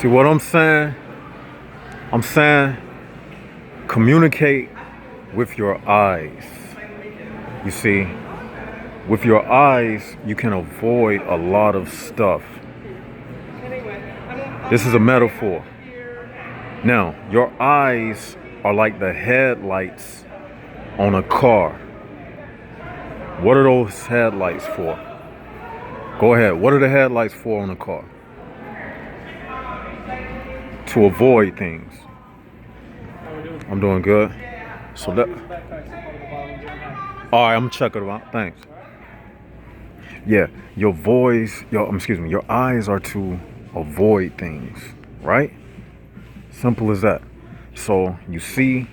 See what I'm saying? I'm saying communicate with your eyes. You see, with your eyes, you can avoid a lot of stuff. This is a metaphor. Now, your eyes are like the headlights on a car. What are those headlights for? Go ahead. What are the headlights for on a car? To avoid things. I'm doing good. So that. All right, I'm checking it out. Thanks. Yeah, your eyes are to avoid things, right? Simple as that. So you see,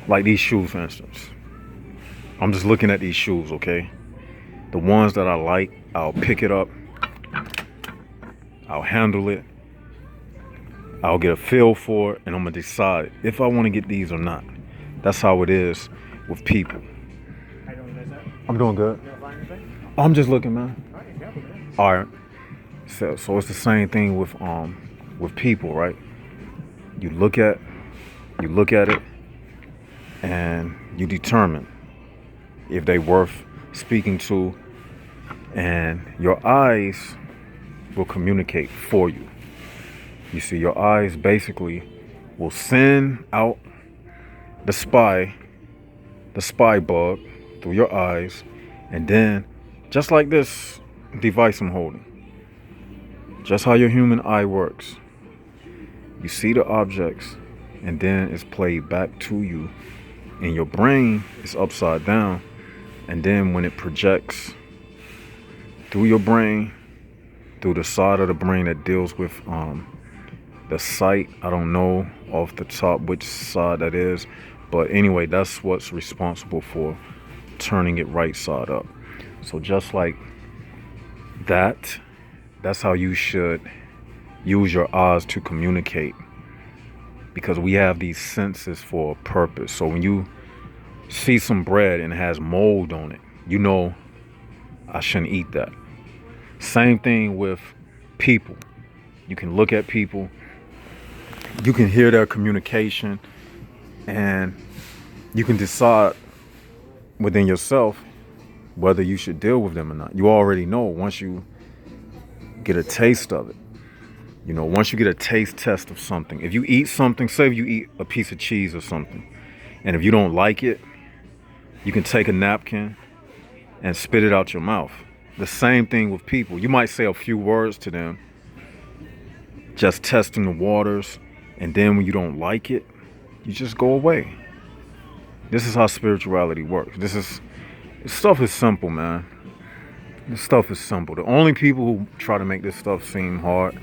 like these shoes, for instance. I'm just looking at these shoes, okay? The ones that I like, I'll pick it up. I'll handle it. I'll get a feel for it, and I'm gonna decide if I want to get these or not. That's how it is with people. How you doing, guys? I'm doing good. You gonna find anything? I'm just looking, man. All right, yeah, man. All right. So it's the same thing with people, right? You look at it, and you determine if they worth speaking to, and your eyes will communicate for you. You see, your eyes basically will send out the spy bug through your eyes, and then just like this device I'm holding, just how your human eye works, you see the objects, and then it's played back to you, and your brain is upside down, and then when it projects through your brain, through the side of the brain that deals with the sight, I don't know off the top which side that is, but anyway, that's what's responsible for turning it right side up. So just like that, that's how you should use your eyes to communicate, because we have these senses for a purpose. So when you see some bread and it has mold on it, you know I shouldn't eat that. Same thing with people. You can look at people, you can hear their communication, and you can decide within yourself whether you should deal with them or not. You already know once you get a taste of it. You know, once you get a taste test of something, if you eat something, say if you eat a piece of cheese or something, and if you don't like it, you can take a napkin and spit it out your mouth. The same thing with people. You might say a few words to them, just testing the waters, and then when you don't like it, you just go away. This is how spirituality works. This stuff is simple, man. This stuff is simple. The only people who try to make this stuff seem hard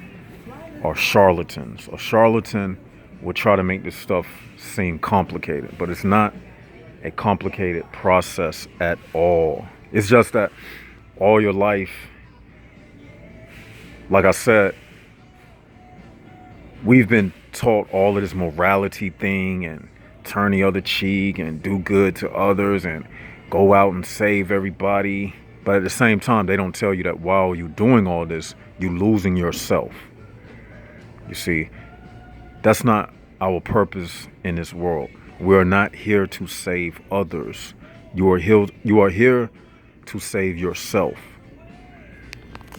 are charlatans. A charlatan will try to make this stuff seem complicated, but it's not a complicated process at all. It's just that all your life, like I said, we've been taught all of this morality thing and turn the other cheek and do good to others and go out and save everybody. But at the same time, they don't tell you that while you're doing all this, you're losing yourself. You see, that's not our purpose in this world. We're not here to save others. You are here to save yourself.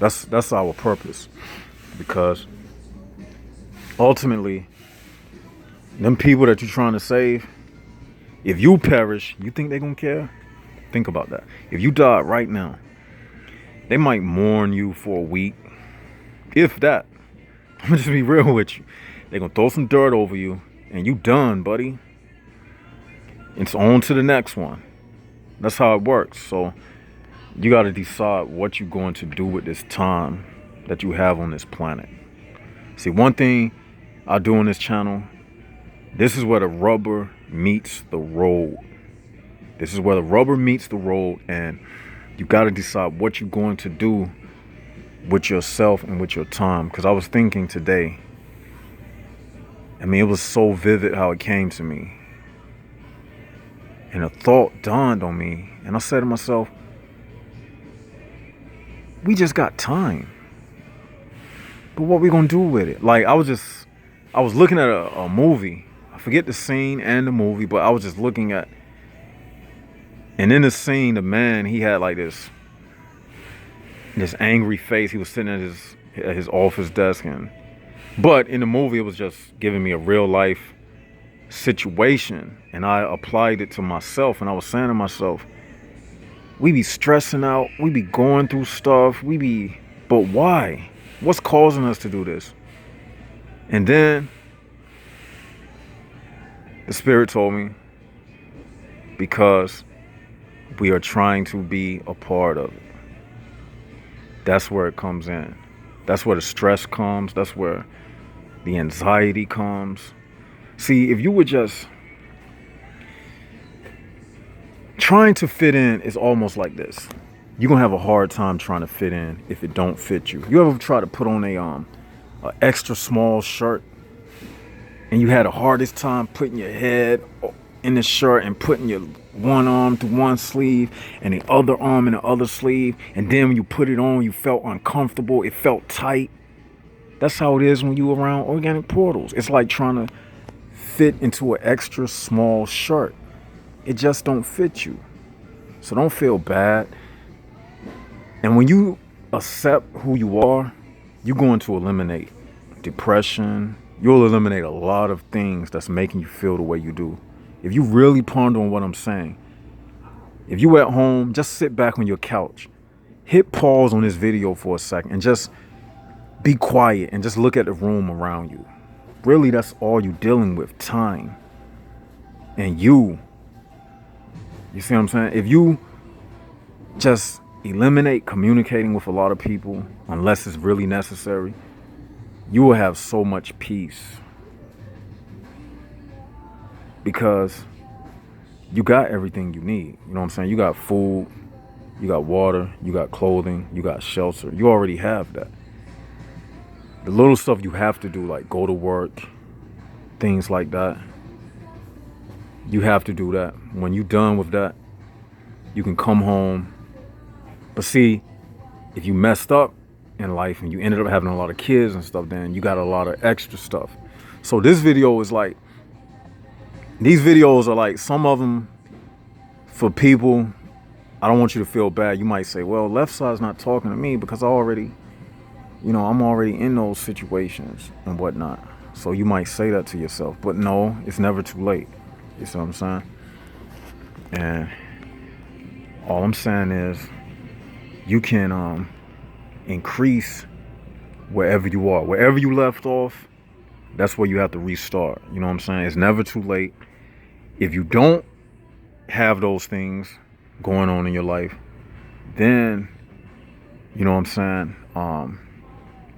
That's our purpose, because ultimately, them people that you're trying to save, if you perish, you think they're gonna care? Think about that. If you died right now, they might mourn you for a week, if that. I'm gonna just be real with you. They're gonna throw some dirt over you, and you done, buddy. It's on to the next one. That's how it works. So you got to decide what you're going to do with this time that you have on this planet. See, one thing I do on this channel, this is where the rubber meets the road. This is where the rubber meets the road, and you got to decide what you're going to do with yourself and with your time. Because I was thinking today, I mean, it was so vivid how it came to me. And a thought dawned on me, and I said to myself, we just got time. But what we gonna do with it? Like I was looking at a movie. I forget the scene and the movie, but I was just looking at, and in the scene, the man, he had like this angry face. He was sitting at his office desk, but in the movie, it was just giving me a real life situation, and I applied it to myself, and I was saying to myself, we be stressing out, we be going through stuff, but why? What's causing us to do this? And then the spirit told me, because we are trying to be a part of it. That's where it comes in. That's where the stress comes. That's where the anxiety comes. See, if you were just trying to fit in, is almost like this. You're gonna have a hard time trying to fit in if it don't fit you. You ever try to put on a extra small shirt, and you had the hardest time putting your head in the shirt and putting your one arm through one sleeve and the other arm in the other sleeve, and then when you put it on, you felt uncomfortable, it felt tight. That's how it is when you around organic portals. It's like trying to fit into an extra small shirt. It just don't fit you. So don't feel bad. And when you accept who you are, you're going to eliminate depression. You'll eliminate a lot of things that's making you feel the way you do. If you really ponder on what I'm saying, if you at home, just sit back on your couch, hit pause on this video for a second, and just be quiet and just look at the room around you. Really, that's all you're dealing with, time. And you see what I'm saying? If you just eliminate communicating with a lot of people, unless it's really necessary, you will have so much peace. Because you got everything you need. You know what I'm saying? You got food, you got water, you got clothing, you got shelter. You already have that. The little stuff you have to do, like go to work, things like that, you have to do that. When you're done with that, you can come home. But see, if you messed up in life and you ended up having a lot of kids and stuff, then you got a lot of extra stuff. So this video is like, these videos are like, some of them for people, I don't want you to feel bad. You might say, well, left side's not talking to me because I'm already in those situations and whatnot. So you might say that to yourself, but no, it's never too late. You see what I'm saying? And all I'm saying is you can increase wherever you are. Wherever you left off, that's where you have to restart. You know what I'm saying? It's never too late. If you don't have those things going on in your life, then, you know what I'm saying,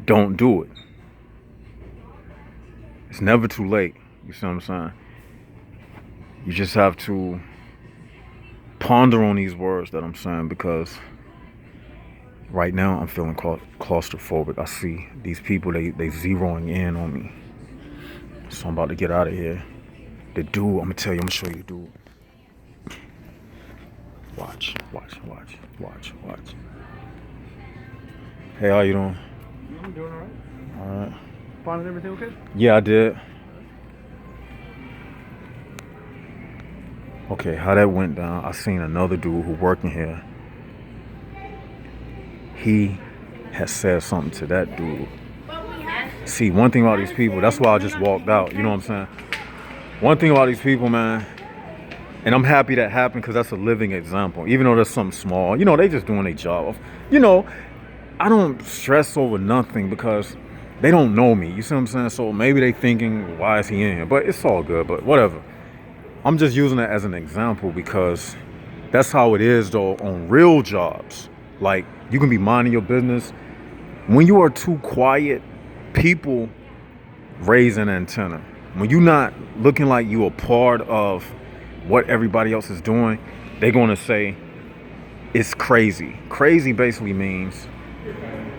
don't do it. It's never too late. You see what I'm saying? You just have to ponder on these words that I'm saying, because right now I'm feeling claustrophobic. I see these people, they zeroing in on me. So I'm about to get out of here. The dude, I'm gonna tell you, I'm gonna show you the dude. Watch. Hey, how you doing? I'm doing all right. All right. Finding everything okay? Yeah, I did. Okay, how that went down, I seen another dude who working here. He has said something to that dude. See, one thing about these people, that's why I just walked out. You know what I'm saying? One thing about these people, man, and I'm happy that happened because that's a living example. Even though there's something small, they just doing their job. I don't stress over nothing because they don't know me. You see what I'm saying? So maybe they thinking, why is he in here? But it's all good, but whatever. I'm just using it as an example because that's how it is, though, on real jobs. Like, you can be minding your business. When you are too quiet, people raise an antenna. When you're not looking like you a part of what everybody else is doing, they're going to say it's crazy. Crazy basically means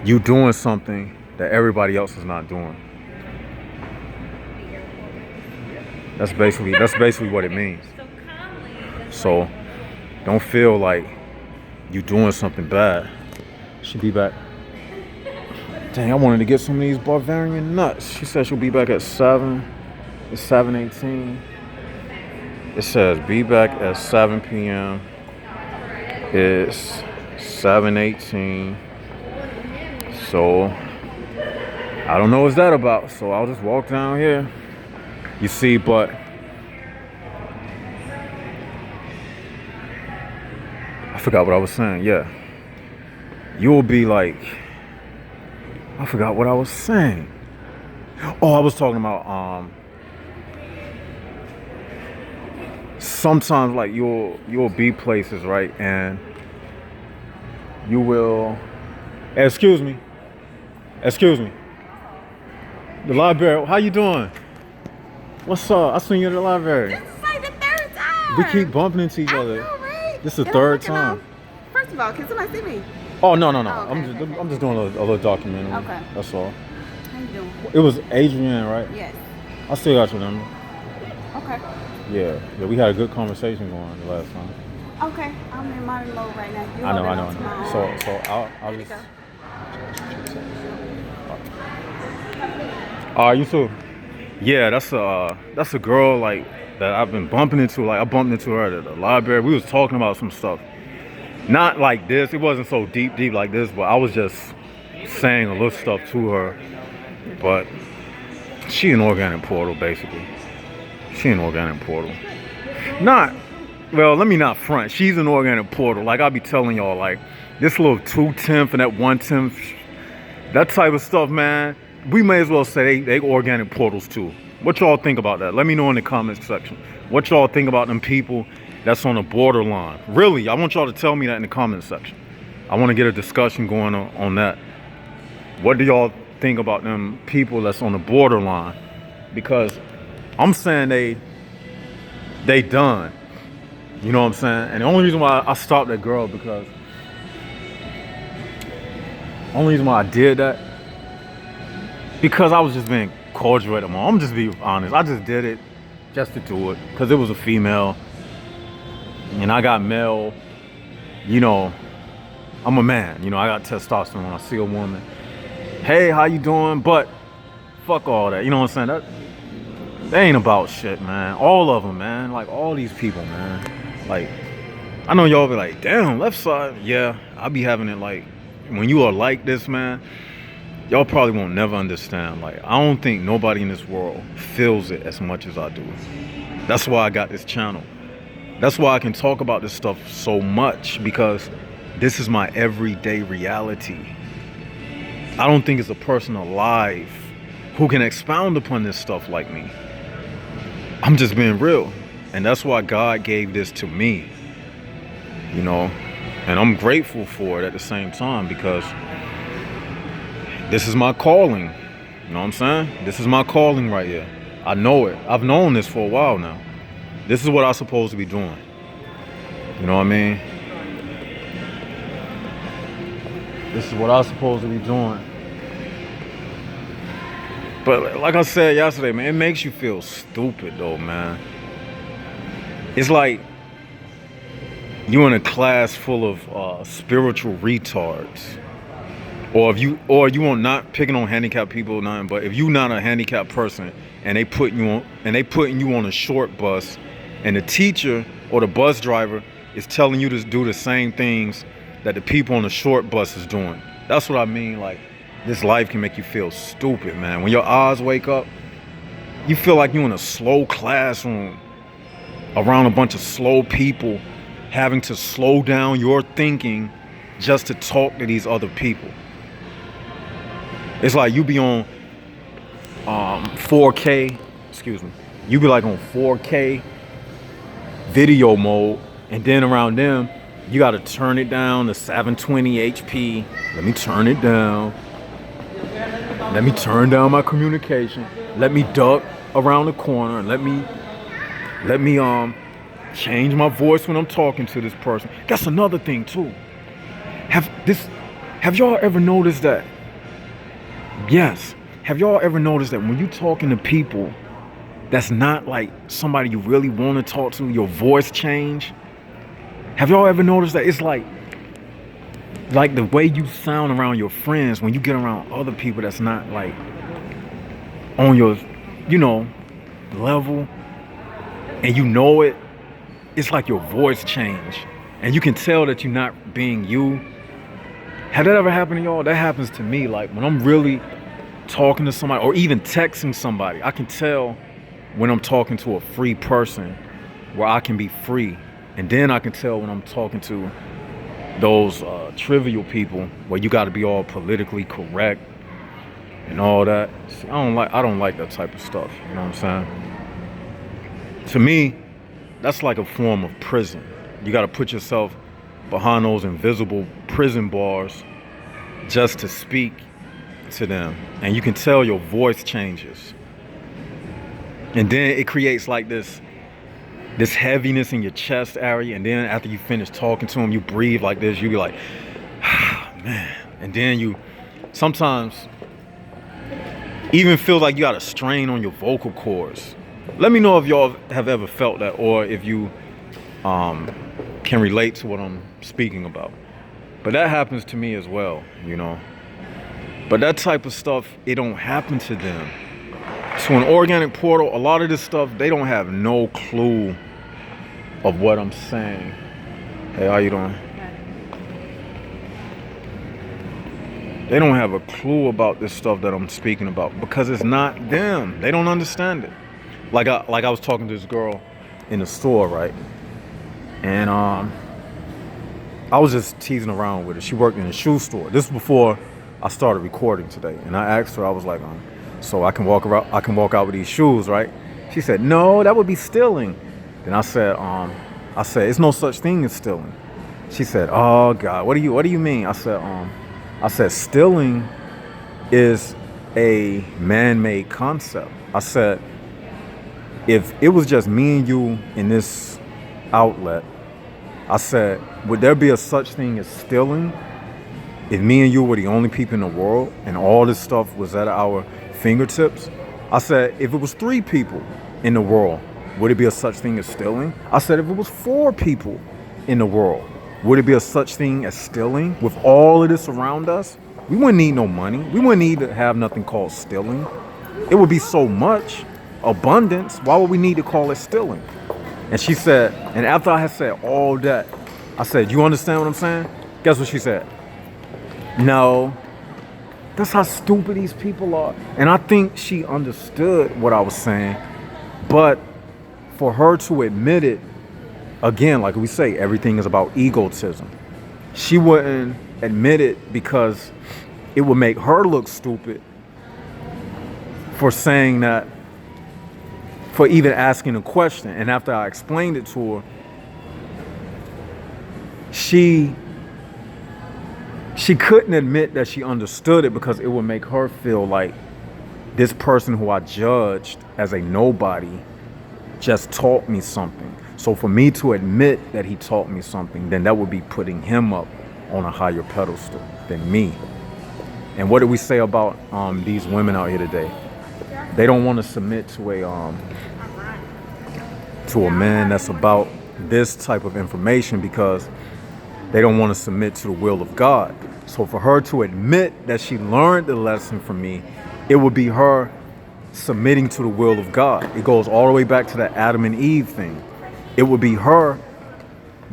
you doing something that everybody else is not doing. That's basically what it means. So don't feel like you doing something bad. Should be back. Dang, I wanted to get some of these Bavarian nuts. She said she'll be back at 7. It's 7:18. It says be back at 7 p.m. It's 7:18. So I don't know what's that about. So I'll just walk down here. You see, but I forgot what I was saying. Yeah. You'll be like, I forgot what I was saying. Oh, I was talking about sometimes like you'll be places, right? And you will excuse me. The library, how you doing? What's up? I seen you at the library. This is like the third time. We keep bumping into each other. I know, right? This is the And I'm third looking time. First of all, can somebody see me? Oh no. Oh, okay, I'm just doing a little documentary. Okay. That's all. How you doing? It was Adrienne, right? Yes. I still got your number. Okay. Yeah, we had a good conversation going the last time. Okay. I'm in modern mode right now. You I know. holding on to my arm. So I'll Ready just. to You too. Yeah, that's a girl like that I've been bumping into. Like I bumped into her at the library. We was talking about some stuff. Not like this. It wasn't so deep like this, but I was just saying a little stuff to her. But she an organic portal, basically. She an organic portal. Not, well, let me not front. She's an organic portal. Like I be telling y'all, like this little 2/10 and that 1/10, that type of stuff, man. We may as well say they organic portals too. What y'all think about that? Let me know in the comments section. What y'all think about them people that's on the borderline? Really, I want y'all to tell me that in the comments section. I want to get a discussion going on that. What do y'all think about them people that's on the borderline? Because I'm saying they done. You know what I'm saying? And the only reason why I stopped that girl because only reason why I did that because I was just being cordial at the moment. I'm just being honest. I just did it just to do it because it was a female and I got male. You know, I'm a man. You know, I got testosterone. When I see a woman, hey, how you doing? But fuck all that. You know what I'm saying? That ain't about shit, man. All of them, man. Like all these people, man. Like I know y'all be like, damn, left side. Yeah, I be having it like when you are like this, man. Y'all probably won't never understand. Like, I don't think nobody in this world feels it as much as I do. That's why I got this channel. That's why I can talk about this stuff so much because this is my everyday reality. I don't think it's a person alive who can expound upon this stuff like me. I'm just being real. And that's why God gave this to me. You know, and I'm grateful for it at the same time because this is my calling. You know what I'm saying? This is my calling right here. I know it. I've known this for a while now. This is what I'm supposed to be doing. You know what I mean? This is what I'm supposed to be doing. But like I said yesterday, man, it makes you feel stupid though, man. It's like you in a class full of spiritual retards. Or if you are not picking on handicapped people, nothing. But if you're not a handicapped person and they putting you on a short bus, and the teacher or the bus driver is telling you to do the same things that the people on the short bus is doing. That's what I mean. Like this life can make you feel stupid, man. When your eyes wake up, you feel like you're in a slow classroom around a bunch of slow people, having to slow down your thinking just to talk to these other people. It's like you be on 4K, excuse me. You be like on 4K video mode, and then around them, you gotta turn it down to 720 HP. Let me turn it down. Let me turn down my communication. Let me duck around the corner and let me change my voice when I'm talking to this person. That's another thing too. Have y'all ever noticed that? Yes. Have y'all ever noticed that when you talking to people that's not like somebody you really want to talk to, your voice change? Have y'all ever noticed that? It's like like the way you sound around your friends when you get around other people that's not like on your, you know, level, and you know it, it's like your voice change, and you can tell that you're not being you. Had that ever happened to y'all? That happens to me. Like when I'm really talking to somebody or even texting somebody, I can tell when I'm talking to a free person where I can be free. And then I can tell when I'm talking to those trivial people where you got to be all politically correct and all that. See, I don't like that type of stuff. You know what I'm saying? To me, that's like a form of prison. You got to put yourself behind those invisible prison bars just to speak to them, and you can tell your voice changes, and then it creates like this heaviness in your chest area, and then after you finish talking to them, you breathe like this, you be like, ah, man, and then you sometimes even feel like you got a strain on your vocal cords. Let me know if y'all have ever felt that, or if you can relate to what I'm speaking about. But that happens to me as well, you know. But that type of stuff, it don't happen to them. So an organic portal, a lot of this stuff, they don't have no clue of what I'm saying. Hey, how you doing? They don't have a clue about this stuff that I'm speaking about because it's not them. They don't understand it. Like I was talking to this girl in the store, right? And I was just teasing around with her. She worked in a shoe store. This was before I started recording today. And I asked her, I was like, so I can walk out with these shoes, right? She said, no, that would be stealing. Then I said, it's no such thing as stealing. She said, oh God, what do you mean? I said, stealing is a man-made concept. I said, if it was just me and you in this outlet, I said, would there be a such thing as stealing if me and you were the only people in the world and all this stuff was at our fingertips? I said, if it was 3 people in the world, would it be a such thing as stealing? I said, if it was 4 people in the world, would it be a such thing as stealing? With all of this around us, we wouldn't need no money. We wouldn't need to have nothing called stealing. It would be so much abundance. Why would we need to call it stealing? And she said, and after I had said all that, I said, you understand what I'm saying? Guess what she said? No. That's how stupid these people are. And I think she understood what I was saying. But for her to admit it, again, like we say, everything is about egotism. She wouldn't admit it because it would make her look stupid for saying that, for even asking a question. And after I explained it to her, she couldn't admit that she understood it because it would make her feel like this person who I judged as a nobody just taught me something. So for me to admit that he taught me something, then that would be putting him up on a higher pedestal than me. And what do we say about these women out here today? They don't want to submit to a man that's about this type of information because they don't want to submit to the will of God. So for her to admit that she learned the lesson from me, it would be her submitting to the will of God. It goes all the way back to the Adam and Eve thing. It would be her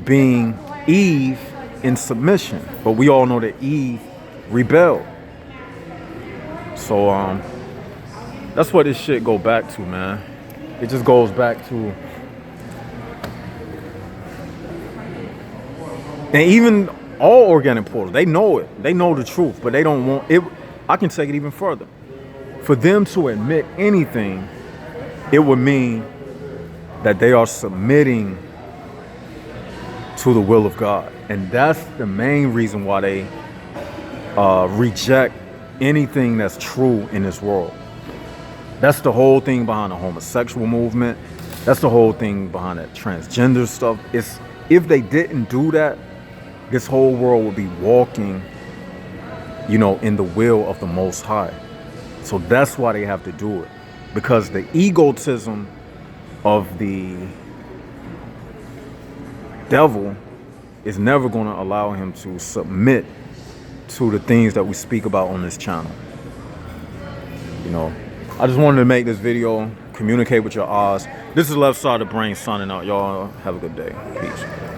being Eve in submission. But we all know that Eve rebelled. So that's what this shit go back to, man. It just goes back to, and even all organic portals, they know it. They know the truth, but they don't want it. I can take it even further. For them to admit anything, it would mean that they are submitting to the will of God. And that's the main reason why they reject anything that's true in this world. That's the whole thing behind the homosexual movement. That's the whole thing behind that transgender stuff. It's, if they didn't do that, this whole world would be walking, in the will of the Most High. So that's why they have to do it. Because the egotism of the devil is never going to allow him to submit to the things that we speak about on this channel. You know, I just wanted to make this video, communicate with your eyes. This is Left Side of the Brain signing out. Y'all have a good day. Peace.